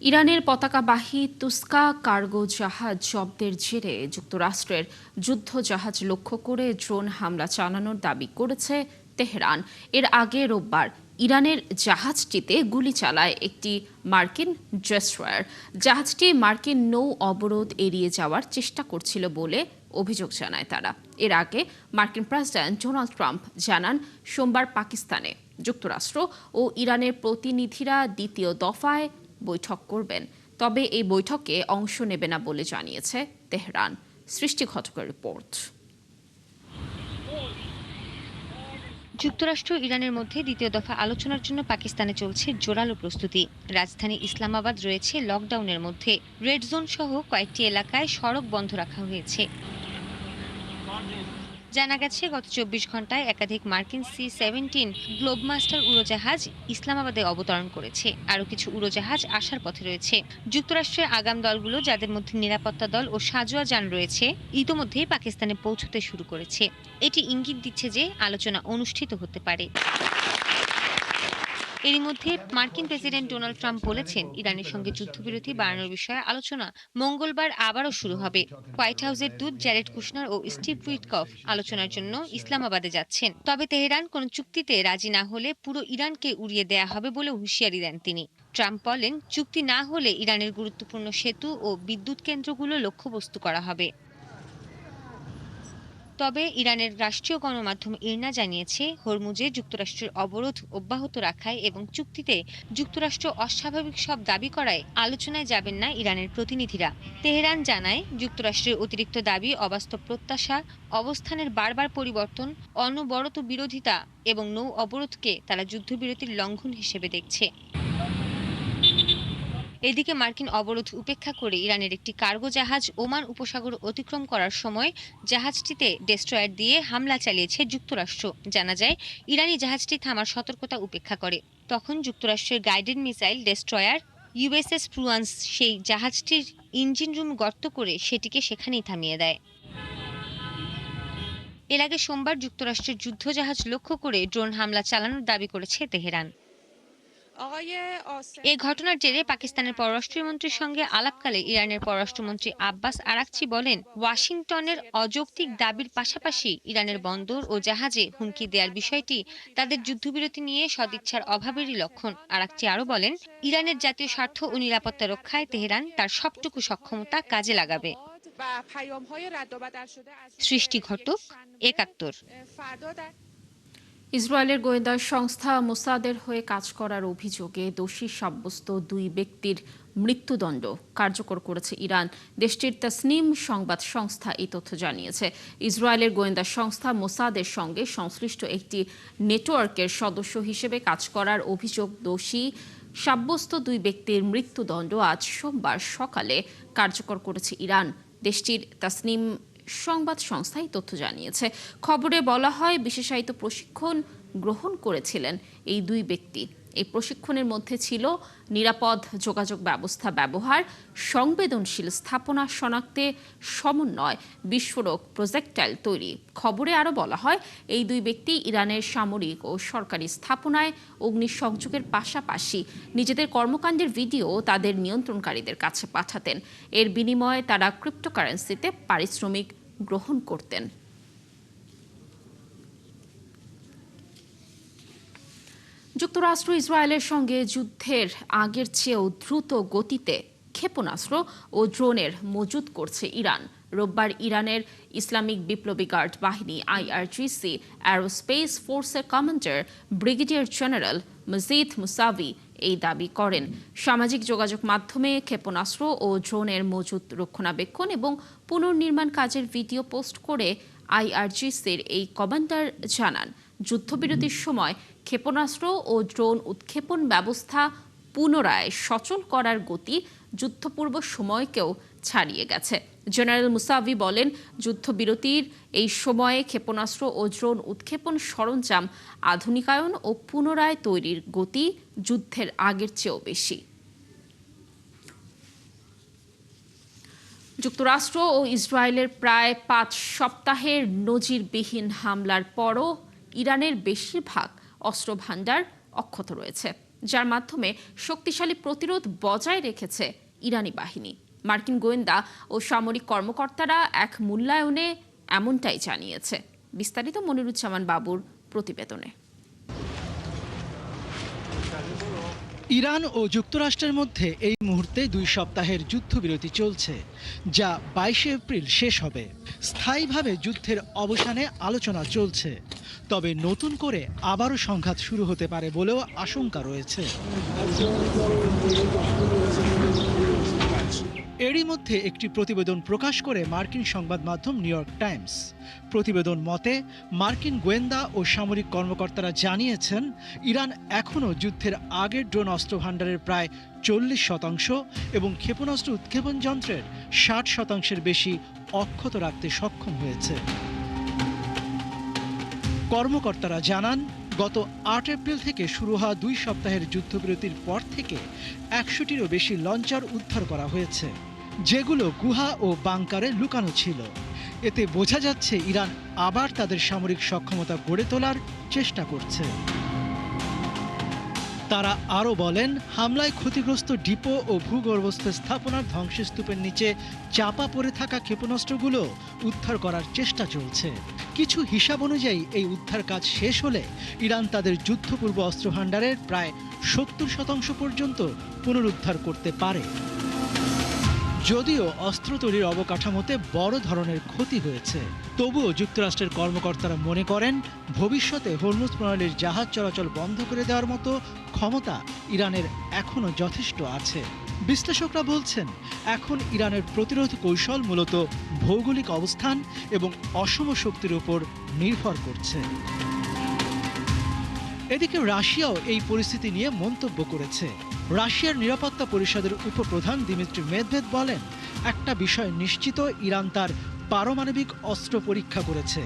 ইরানের পতাকাবাহী তুস্কা কার্গো জাহাজ জব্দের জেরে যুক্তরাষ্ট্রের যুদ্ধজাহাজ লক্ষ্য করে ড্রোন হামলা চালানোর দাবি করেছে তেহরান। এর আগে রোববার ইরানের জাহাজটিতে গুলি চালায় একটি মার্কিন ডেস্ট্রয়ার। জাহাজটি মার্কিন নৌ অবরোধ এড়িয়ে যাওয়ার চেষ্টা করছিল বলে অভিযোগ জানায় তারা। এর আগে মার্কিন প্রেসিডেন্ট ডোনাল্ড ট্রাম্প জানান সোমবার পাকিস্তানে যুক্তরাষ্ট্র ও ইরানের প্রতিনিধিরা দ্বিতীয় দফায় বৈঠক করবেন, তবে এই বৈঠকে অংশ নেবে না বলে জানিয়েছে তেহরান। সৃষ্টি ঘটকের রিপোর্ট। যুক্তরাষ্ট্র ইরানের মধ্যে দ্বিতীয় দফা আলোচনার জন্য পাকিস্তানে চলছে জোরালো প্রস্তুতি। রাজধানী ইসলামাবাদ রয়েছে লকডাউনের মধ্যে। রেড জোন সহ কয়েকটি এলাকায় সড়ক বন্ধ রাখা হয়েছে। জানা গেছে গত ২৪ ঘন্টায় একাধিক মার্কিন C-17 গ্লোবমাস্টার উড়োজাহাজ ইসলামাবাদে অবতরণ করেছে। আরও কিছু উড়োজাহাজ আসার পথে রয়েছে। যুক্তরাষ্ট্রের আগাম দলগুলো, যাদের মধ্যে নিরাপত্তা দল ও সাঁজোয়া যান রয়েছে, ইতোমধ্যেই পাকিস্তানে পৌঁছতে শুরু করেছে। এটি ইঙ্গিত দিচ্ছে যে আলোচনা অনুষ্ঠিত হতে পারে। এরই মধ্যে মার্কিন প্রেসিডেন্ট ডোনাল্ড ট্রাম্প বলেছেন, ইরানের সঙ্গে যুদ্ধবিরতি বাড়ানোর বিষয়ে আলোচনা মঙ্গলবার আবারও শুরু হবে। হোয়াইট হাউসের দূত জ্যারেড কুশনার ও স্টিভ উইটকফ আলোচনার জন্য ইসলামাবাদে যাচ্ছেন। তবে তেহরান কোনো চুক্তিতে রাজি না হলে পুরো ইরানকে উড়িয়ে দেয়া হবে বলে হুঁশিয়ারি দেন তিনি। ট্রাম্প বলেন, চুক্তি না হলে ইরানের গুরুত্বপূর্ণ সেতু ও বিদ্যুৎ কেন্দ্রগুলো লক্ষ্যবস্তু করা হবে। তবে ইরানের রাষ্ট্রীয় গণমাধ্যম ইরনা জানিয়েছে, হরমুজে যুক্তরাষ্ট্রের অবরোধ অব্যাহত রাখায় এবং চুক্তিতে যুক্তরাষ্ট্র অস্বাভাবিক সব দাবি করায় আলোচনায় যাবেন না ইরানের প্রতিনিধিরা। তেহরান জানায়, যুক্তরাষ্ট্রের অতিরিক্ত দাবি, অবাস্তব প্রত্যাশা, অবস্থানের বারবার পরিবর্তন, অনবরত বিরোধিতা এবং নৌ অবরোধকে তারা যুদ্ধবিরতির লঙ্ঘন হিসেবে দেখছে। এদিকে মার্কিন অবরোধ উপেক্ষা করে ইরানের একটি কার্গো জাহাজ ওমান উপসাগর অতিক্রম করার সময় জাহাজটিতে ডেস্ট্রয়ার দিয়ে হামলা চালিয়েছে যুক্তরাষ্ট্র। জানা যায়, ইরানি জাহাজটি থামার সতর্কতা উপেক্ষা করে। তখন যুক্তরাষ্ট্রের গাইডেড মিসাইল ডেস্ট্রয়ার USS প্রুয়ান্স সেই জাহাজটির ইঞ্জিন রুম গর্ত করে সেটিকে সেখানেই থামিয়ে দেয়। এর আগে সোমবার যুক্তরাষ্ট্রের যুদ্ধজাহাজ লক্ষ্য করে ড্রোন হামলা চালানোর দাবি করেছে তেহরান। এই ঘটনার জেরে পাকিস্তানের পররাষ্ট্রমন্ত্রীর সঙ্গে আলাপকালে ইরানের পররাষ্ট্রমন্ত্রী আব্বাস আরাকচি বলেন, ওয়াশিংটনের অযৌক্তিক দাবির পাশাপাশি ইরানের বন্দর ও জাহাজে হুমকি দেওয়ার বিষয়টি তাদের যুদ্ধবিরতি নিয়ে সদিচ্ছার অভাবেরই লক্ষণ। আরাকচি আরও বলেন, ইরানের জাতীয় স্বার্থ ও নিরাপত্তা রক্ষায় তেহরান তার সবটুকু সক্ষমতা কাজে লাগাবে। সৃষ্টি ঘটক, একাত্তর। ইসরায়েলের গোয়েন্দা সংস্থা মোসাদের হয়ে কাজ করার অভিযোগে দোষী সাব্যস্ত দুই ব্যক্তির মৃত্যুদণ্ড কার্যকর করেছে ইরান। দেশটির তাসনিম সংবাদ সংস্থা এই তথ্য জানিয়েছে। ইসরায়েলের গোয়েন্দা সংস্থা মোসাদের সঙ্গে সংশ্লিষ্ট একটি নেটওয়ার্কের সদস্য হিসেবে কাজ করার অভিযোগ দোষী সাব্যস্ত দুই ব্যক্তির মৃত্যুদণ্ড আজ সোমবার সকালে কার্যকর করেছে ইরান। দেশটির তাসনিম সংবাদ সংস্থা এই তথ্য জানিয়েছে। খবরে বলা হয়, বিশেষায়িত প্রশিক্ষণ গ্রহণ করেছিলেন এই দুই ব্যক্তি। এই প্রশিক্ষণের মধ্যে ছিল নিরাপদ যোগাযোগ ব্যবস্থা ব্যবহার, সংবেদনশীল স্থাপনা শনাক্তে সমন্বয়, বিস্ফোরক প্রজেক্টাইল তৈরি। খবরে আরও বলা হয়, এই দুই ব্যক্তি ইরানের সামরিক ও সরকারি স্থাপনায় অগ্নিসংযোগের পাশাপাশি নিজেদের কর্মকাণ্ডের ভিডিও তাদের নিয়ন্ত্রণকারীদের কাছে পাঠাতেন। এর বিনিময়ে তারা ক্রিপ্টোকারেন্সিতে পারিশ্রমিক গ্রহণ করতেন। যুক্তরাষ্ট্র ইসরায়েলের সঙ্গে যুদ্ধের আগের চেয়েও দ্রুত গতিতে ক্ষেপণাস্ত্র ও ড্রোনের মজুত করছে ইরান। রোববার ইরানের ইসলামিক বিপ্লবী গার্ড বাহিনী IRGC অ্যারোস্পেস ফোর্সের commander brigadier general Majid Musavi এই দাবি করেন। সামাজিক যোগাযোগ মাধ্যমে ক্ষেপণাস্ত্র ও ড্রোনের মজুত, রক্ষণাবেক্ষণ এবং পুনর্নির্মাণ কাজের ভিডিও পোস্ট করে IRGCর এই কমান্ডার জানান, যুদ্ধবিরতির সময় ক্ষেপণাস্ত্র ও ড্রোন উৎক্ষেপণ ব্যবস্থা পুনরায় সচল করার গতি যুদ্ধপূর্ব সময়কেও ছাড়িয়ে গেছে। জেনারেল মুসাভি বলেন, যুদ্ধবিরতির এই সময়ে ক্ষেপণাস্ত্র ও ড্রোন উৎক্ষেপণ সরঞ্জাম আধুনিকায়ন ও পুনরায় তৈরির গতি যুদ্ধের আগের চেয়েও বেশি। যুক্তরাষ্ট্র ও ইসরায়েলের প্রায় 5 সপ্তাহের নজিরবিহীন হামলার পরও ইরানের বেশিরভাগ অস্ত্রভান্ডার অক্ষত রয়েছে। যার মাধ্যমে শক্তিশালী প্রতিরোধ বজায় রেখেছে ইরানি বাহিনী। মার্কিন গোয়েন্দা ও সামরিক কর্মকর্তারা এক মূল্যায়নে এমনটাই জানিয়েছে। বিস্তারিত মনিরুজ্জামান বাবুর প্রতিবেদনে। ইরান ও যুক্তরাষ্ট্রের মধ্যে এই মুহূর্তে 2 সপ্তাহের যুদ্ধবিরতি চলছে, যা 22 এপ্রিল শেষ হবে। স্থায়ীভাবে যুদ্ধের অবসানে আলোচনা চলছে, তবে নতুন করে আবারও সংঘাত শুরু হতে পারে বলেও আশঙ্কা রয়েছে। এরই মধ্যে একটি প্রতিবেদন প্রকাশ করে মার্কিন সংবাদ মাধ্যম নিউ ইয়র্ক টাইমস। প্রতিবেদন মতে মার্কিন গোয়েন্দা ও সামরিক কর্মকর্তারা জানিয়েছেন, ইরান এখনও যুদ্ধের আগের ড্রোন অস্ত্র ভাণ্ডারের প্রায় 40% এবং ক্ষেপণাস্ত্র উৎক্ষেপণ যন্ত্রের 60% বেশি অক্ষত রাখতে সক্ষম হয়েছে। কর্মকর্তারা জানান, গত 8 এপ্রিল থেকে শুরু হওয়া 2 সপ্তাহের যুদ্ধবিরতির পর থেকে 100টিরও বেশি লঞ্চার উদ্ধার করা হয়েছে, যেগুলো গুহা ও বাংকারে লুকানো ছিল। এতে বোঝা যাচ্ছে ইরান আবার তাদের সামরিক সক্ষমতা গড়ে তোলার চেষ্টা করছে। তারা আরও বলেন, হামলায় ক্ষতিগ্রস্ত ডিপো ও ভূগর্ভস্থ স্থাপনার ধ্বংসস্তূপের নিচে চাপা পড়ে থাকা ক্ষেপণাস্ত্রগুলো উদ্ধার করার চেষ্টা চলছে। কিছু হিসাব অনুযায়ী এই উদ্ধার কাজ শেষ হলে ইরান তাদের যুদ্ধপূর্ব অস্ত্রভাণ্ডারের প্রায় 70% পর্যন্ত পুনরুদ্ধার করতে পারে। যদিও অস্ত্র তৈরির অবকাঠামোতে বড় ধরনের ক্ষতি হয়েছে, তবুও যুক্তরাষ্ট্রের কর্মকর্তারা মনে করেন ভবিষ্যতে হরমুজ প্রণালীর জাহাজ চলাচল বন্ধ করে দেওয়ার মতো ক্ষমতা ইরানের এখনও যথেষ্ট আছে। বিশ্লেষকরা বলছেন, এখন ইরানের প্রতিরোধ কৌশল মূলত ভৌগোলিক অবস্থান এবং অসম শক্তির উপর নির্ভর করছে। এদিকে রাশিয়াও এই পরিস্থিতি নিয়ে মন্তব্য করেছে। রাশিয়ার নিরাপত্তা পরিষদের উপপ্রধান দিমিত্রি মেদভেদ বলেন, একটা বিষয় নিশ্চিত, ইরান তার পারমাণবিক অস্ত্র পরীক্ষা করেছে,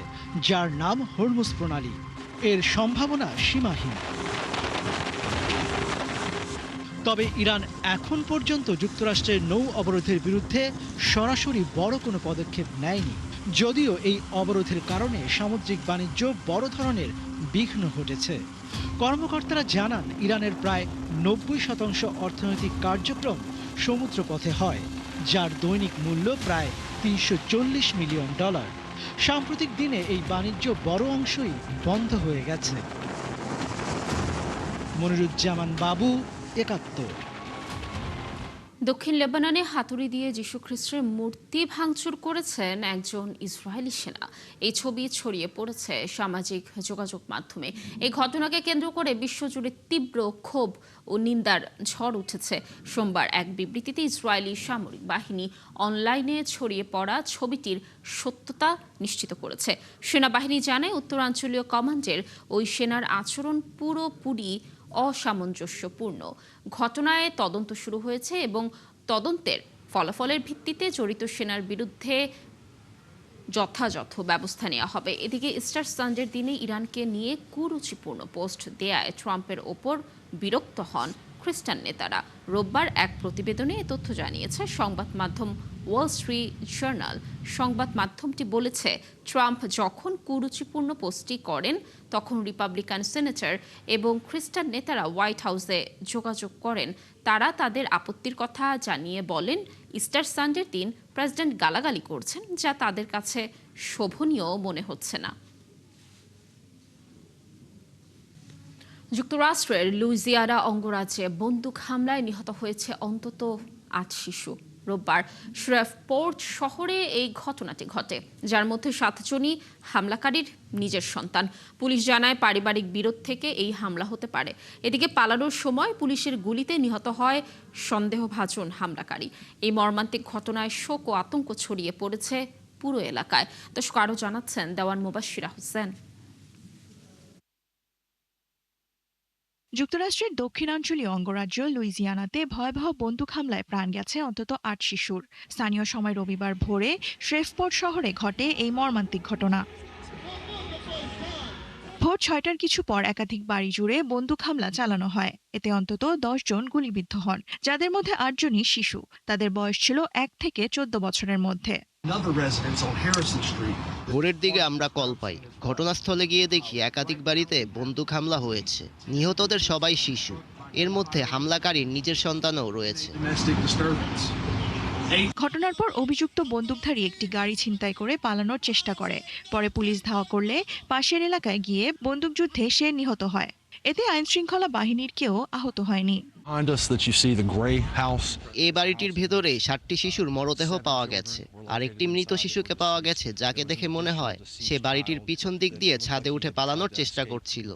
যার নাম হরমুজ প্রণালী। এর সম্ভাবনা সীমাহীন। তবে ইরান এখন পর্যন্ত যুক্তরাষ্ট্রের নৌ অবরোধের বিরুদ্ধে সরাসরি বড় কোনো পদক্ষেপ নেয়নি, যদিও এই অবরোধের কারণে সামুদ্রিক বাণিজ্য বড় ধরনের বিঘ্ন ঘটেছে। কর্মকর্তারা জানান, ইরানের প্রায় 90% অর্থনৈতিক কার্যক্রম সমুদ্রপথে হয়, যার দৈনিক মূল্য প্রায় $340 মিলিয়ন। সাম্প্রতিক দিনে এই বাণিজ্য বড় অংশই বন্ধ হয়ে গেছে। মনিরুজ্জামান বাবু, 71। দক্ষিণ লেবাননে হাতুড়ি দিয়ে যীশুখ্রিস্টের মূর্তি ভাঙচুর করেছেন একজন ইসরায়েলি সেনা। এই ছবি ছড়িয়ে পড়েছে সামাজিক যোগাযোগ মাধ্যমে। এই ঘটনাকে কেন্দ্র করে বিশ্বজুড়ে তীব্র ক্ষোভ ও নিন্দার ঝড় উঠেছে। সোমবার এক বিবৃতিতে ইসরায়েলি সামরিক বাহিনী অনলাইনে ছড়িয়ে পড়া ছবিটির সত্যতা নিশ্চিত করেছে। সেনাবাহিনী জানায়, উত্তরাঞ্চলীয় কমান্ডের ওই সেনার আচরণ পুরোপুরি অসামঞ্জস্যপূর্ণ। ঘটনায় তদন্ত শুরু হয়েছে এবং তদন্তের ফলাফলের ভিত্তিতে জড়িত সেনার বিরুদ্ধে যথাযথ ব্যবস্থা নেওয়া হবে। এদিকে ইস্টার সানডের দিনে ইরানকে নিয়ে কুরুচিপূর্ণ পোস্ট দেয়ায় ট্রাম্পের ওপর বিরক্ত হন খ্রিস্টান নেতারা। রোববার এক প্রতিবেদনে এ তথ্য জানিয়েছে সংবাদ মাধ্যম ওয়াল স্ট্রিট জার্নাল। সংবাদ মাধ্যমটি বলেছে, ট্রাম্প যখন কুরুচিপূর্ণ পোস্টটি করেন, তখন রিপাবলিকান সেনেটর এবং খ্রিস্টান নেতারা হোয়াইট হাউসে যোগাযোগ করেন। তারা তাদের আপত্তির কথা জানিয়ে বলেন, ইস্টার সানডের দিন প্রেসিডেন্ট গালাগালি করছেন, যা তাদের কাছে শোভনীয় মনে হচ্ছে না। যুক্তরাষ্ট্রের লুইজিয়ানা অঙ্গরাজ্যে বন্দুক হামলায় নিহত হয়েছে অন্তত 8 শিশু। রোববার শ্রেভপোর্ট শহরে এই ঘটনাটি ঘটে, যার মধ্যে 7 জনই হামলাকারীর নিজের সন্তান। পুলিশ জানায়, পারিবারিক বিরোধ থেকে এই হামলা হতে পারে। এদিকে পালানোর সময় পুলিশের গুলিতে নিহত হয় সন্দেহভাজন হামলাকারী। এই মর্মান্তিক ঘটনায় শোক ও আতঙ্ক ছড়িয়ে পড়েছে পুরো এলাকায়। দর্শক, আরও জানাচ্ছেন দেওয়ান মুবাশশিরা হোসেন। যুক্তরাষ্ট্রের দক্ষিণাঞ্চলীয় অঙ্গরাজ্য লুইজিয়ানাতে ভয়াবহ বন্দুক হামলায় প্রাণ গেছে অন্তত 8 শিশুর। স্থানীয় সময় রবিবার ভোরে শ্রেভপোর্ট শহরে ঘটে এই মর্মান্তিক ঘটনা। ভোর 6টার কিছু পর একাধিক বাড়ি জুড়ে বন্দুক হামলা চালানো হয়। এতে অন্তত 10 জন গুলিবিদ্ধ হন, যাদের মধ্যে 8 জনই শিশু। তাদের বয়স ছিল 1 থেকে 14 বছরের মধ্যে। ভোরের দিকে আমরা কল পাই। ঘটনাস্থলে গিয়ে দেখি একাধিক বাড়িতে বন্দুক হামলা হয়েছে। নিহতদের সবাই শিশু। এর মধ্যে হামলাকারীর নিজের সন্তানও রয়েছে। ঘটনার পর অভিযুক্ত বন্দুকধারী একটি গাড়ি ছিনতাই করে পালানোর চেষ্টা করে। পরে পুলিশ ধাওয়া করলে পাশের এলাকায় গিয়ে বন্দুকযুদ্ধে সে নিহত হয়। এতে আইনশৃঙ্খলা বাহিনীর কেউ আহত হয়নি। এই বাড়িটির ভেতরে 7টি শিশুর মরদেহ পাওয়া গেছে। আর একটি মৃত শিশুকে পাওয়া গেছে, যাকে দেখে মনে হয় সে বাড়িটির পিছন দিক দিয়ে ছাদে উঠে পালানোর চেষ্টা করছিল।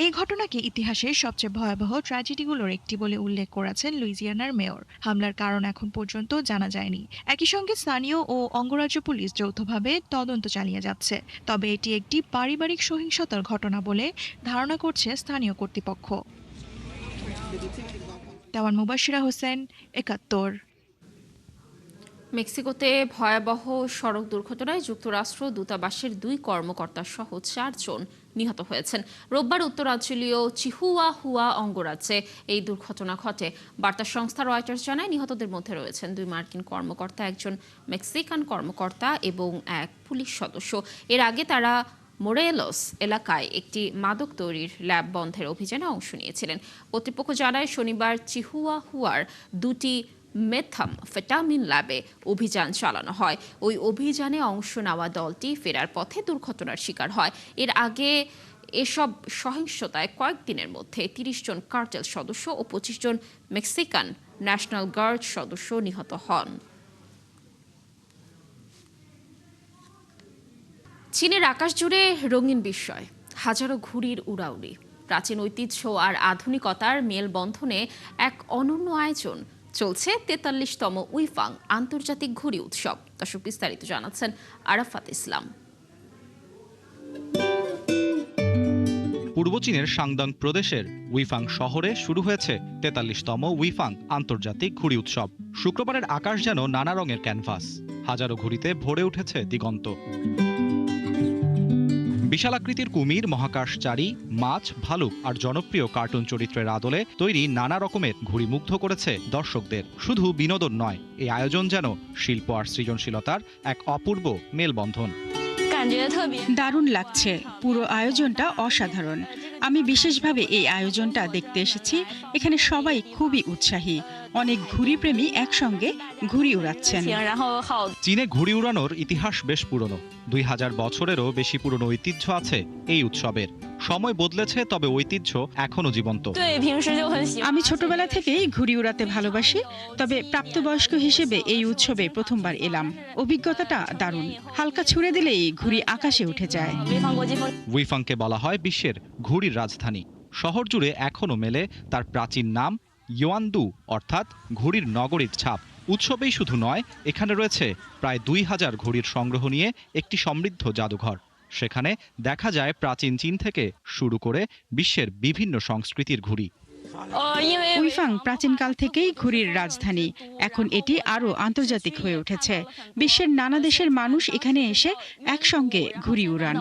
এই ঘটনাকে ইতিহাসের সবচেয়ে ভয়াবহ ট্র্যাজেডিগুলোর একটি বলে উল্লেখ করেছেন লুইজিয়ানার মেয়র। হামলার কারণ এখন পর্যন্ত জানা যায়নি। একই সঙ্গে স্থানীয় ও অঙ্গরাজ্য পুলিশ যৌথভাবে তদন্ত চালিয়ে যাচ্ছে। তবে এটি একটি পারিবারিক সহিংসতার ঘটনা বলে ধারণা করছে স্থানীয় কর্তৃপক্ষ। দেওয়ান মুবাশিরা হোসেন, ৭১। মেক্সিকোতে ভয়াবহ সড়ক দুর্ঘটনায় যুক্তরাষ্ট্র দূতাবাসের 2 কর্মকর্তা সহ 4 জন নিহত হয়েছেন। রোববার উত্তরাঞ্চলীয় চিহুয়াহুয়া অঙ্গরাজ্যে এই দুর্ঘটনা ঘটে। বার্তা সংস্থা রয়টার্স জানায় নিহতদের মধ্যে রয়েছেন 2 মার্কিন কর্মকর্তা, একজন মেক্সিকান কর্মকর্তা এবং এক পুলিশ সদস্য। এর আগে তারা মোরেলোস এলাকায় একটি মাদক তৈরির ল্যাব বন্ধের অভিযানে অংশ নিয়েছিলেন। কর্তৃপক্ষ জানায় শনিবার চিহুয়াহুয়ার 2টি মেথামফেটামিন ল্যাবে অভিযান চালানো হয়। ওই অভিযানে অংশ নেওয়া দলটি ফেরার পথে দুর্ঘটনার শিকার হয়। এর আগে এসব সহিংসতায় কয়েকদিনের মধ্যে 30 জন কার্টেল সদস্য ও 25 জন মেক্সিকান ন্যাশনাল গার্ড সদস্য নিহত হন। চীনের আকাশ জুড়ে রঙিন বিস্ময়, হাজারো ঘুড়ির উড়াউড়ি। প্রাচীন ঐতিহ্য আর আধুনিকতার মেলবন্ধনে এক অনন্য আয়োজন চলছে 43তম উইফাং আন্তর্জাতিক ঘুড়ি উৎসব। দর্শক বিস্তারিত জানাচ্ছেন আরাফাত ইসলাম। পূর্ব চীনের সাংদাং প্রদেশের উইফাং শহরে শুরু হয়েছে 43তম উইফাং আন্তর্জাতিক ঘুড়ি উৎসব। শুক্রবারের আকাশ যেন নানা রঙের ক্যানভাস, হাজারো ঘুড়িতে ভরে উঠেছে দিগন্ত। বিশাল আকৃতির কুমির, মহাকাশচারী, মাছ, ভালুক আর জনপ্রিয় কার্টুন চরিত্রের আদলে তৈরি নানা রকমের ঘুড়ি মুগ্ধ করেছে দর্শকদের। শুধু বিনোদন নয়, এই আয়োজন যেন শিল্প আর সৃজনশীলতার এক অপূর্ব মেলবন্ধন। দারুণ লাগছে, পুরো আয়োজনটা অসাধারণ। আমি বিশেষভাবে এই আয়োজনটা দেখতে এসেছি। এখানে সবাই খুবই উৎসাহী, অনেক ঘুড়ি প্রেমী একসঙ্গে ঘুড়ি উড়াচ্ছেন। চীনে ঘুড়ি উড়ানোর ইতিহাস বেশ পুরনো, 2000 বছরেরও বেশি পুরনো ঐতিহ্য আছে এই উৎসবের। সময় বদলেছে, তবে ঐতিহ্য এখনো জীবন্ত। আমি ছোটবেলা থেকেই ঘুড়ি উড়াতে ভালোবাসি, তবে প্রাপ্তবয়স্ক হিসেবে এই উৎসবে প্রথমবার এলাম। অভিজ্ঞতাটা দারুণ, হালকা ছুড়ে দিলেই ঘুড়ি আকাশে উঠে যায়। উইফাংকে বলা হয় বিশ্বের ঘুড়ির রাজধানী। শহর জুড়ে এখনো মেলে তার প্রাচীন নাম ইয়োয়ানদু, অর্থাৎ ঘুড়ির নগরীর ছাপ। উৎসবেই শুধু নয়, এখানে রয়েছে প্রায় 2000 ঘুড়ির সংগ্রহ নিয়ে একটি সমৃদ্ধ জাদুঘর। সেখানে দেখা যায় প্রাচীন চীন থেকে শুরু করে বিশ্বের বিভিন্ন সংস্কৃতির ঘুড়ি। উইফাং প্রাচীনকাল থেকেই ঘুড়ির রাজধানী, এখন এটি আরও আন্তর্জাতিক হয়ে উঠেছে। বিশ্বের নানা দেশের মানুষ এখানে এসে একসঙ্গে ঘুড়ি উড়ান।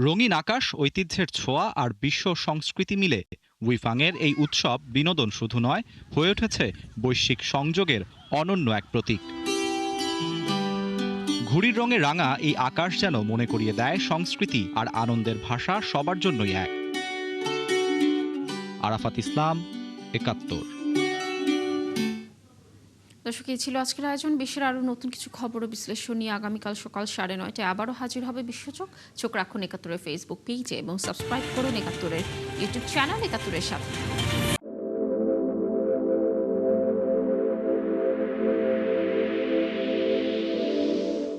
রঙিন আকাশ, ঐতিহ্যের ছোঁয়া আর বিশ্ব সংস্কৃতি মিলে উইফাংয়ের এই উৎসব বিনোদন শুধু নয়, হয়ে উঠেছে বৈশ্বিক সংযোগের অনন্য এক প্রতীক। ঘুড়ির রঙে রাঙা এই আকাশ যেন মনে করিয়ে দেয় সংস্কৃতি আর আনন্দের ভাষা সবার জন্যই এক। আরাফাত ইসলাম, ৭১। দর্শক, এই ছিল আজকের আয়োজন। বিশ্বের আরও নতুন কিছু খবর ও বিশ্লেষণ নিয়ে আগামীকাল সকাল 9:30টায় আবারও হাজির হবে বিশ্বচোখ। চোখ রাখুন ৭১-এর ফেসবুক পেজে এবং সাবস্ক্রাইব করুন ৭১-এর ইউটিউব চ্যানেল ৭১-এর সাথে।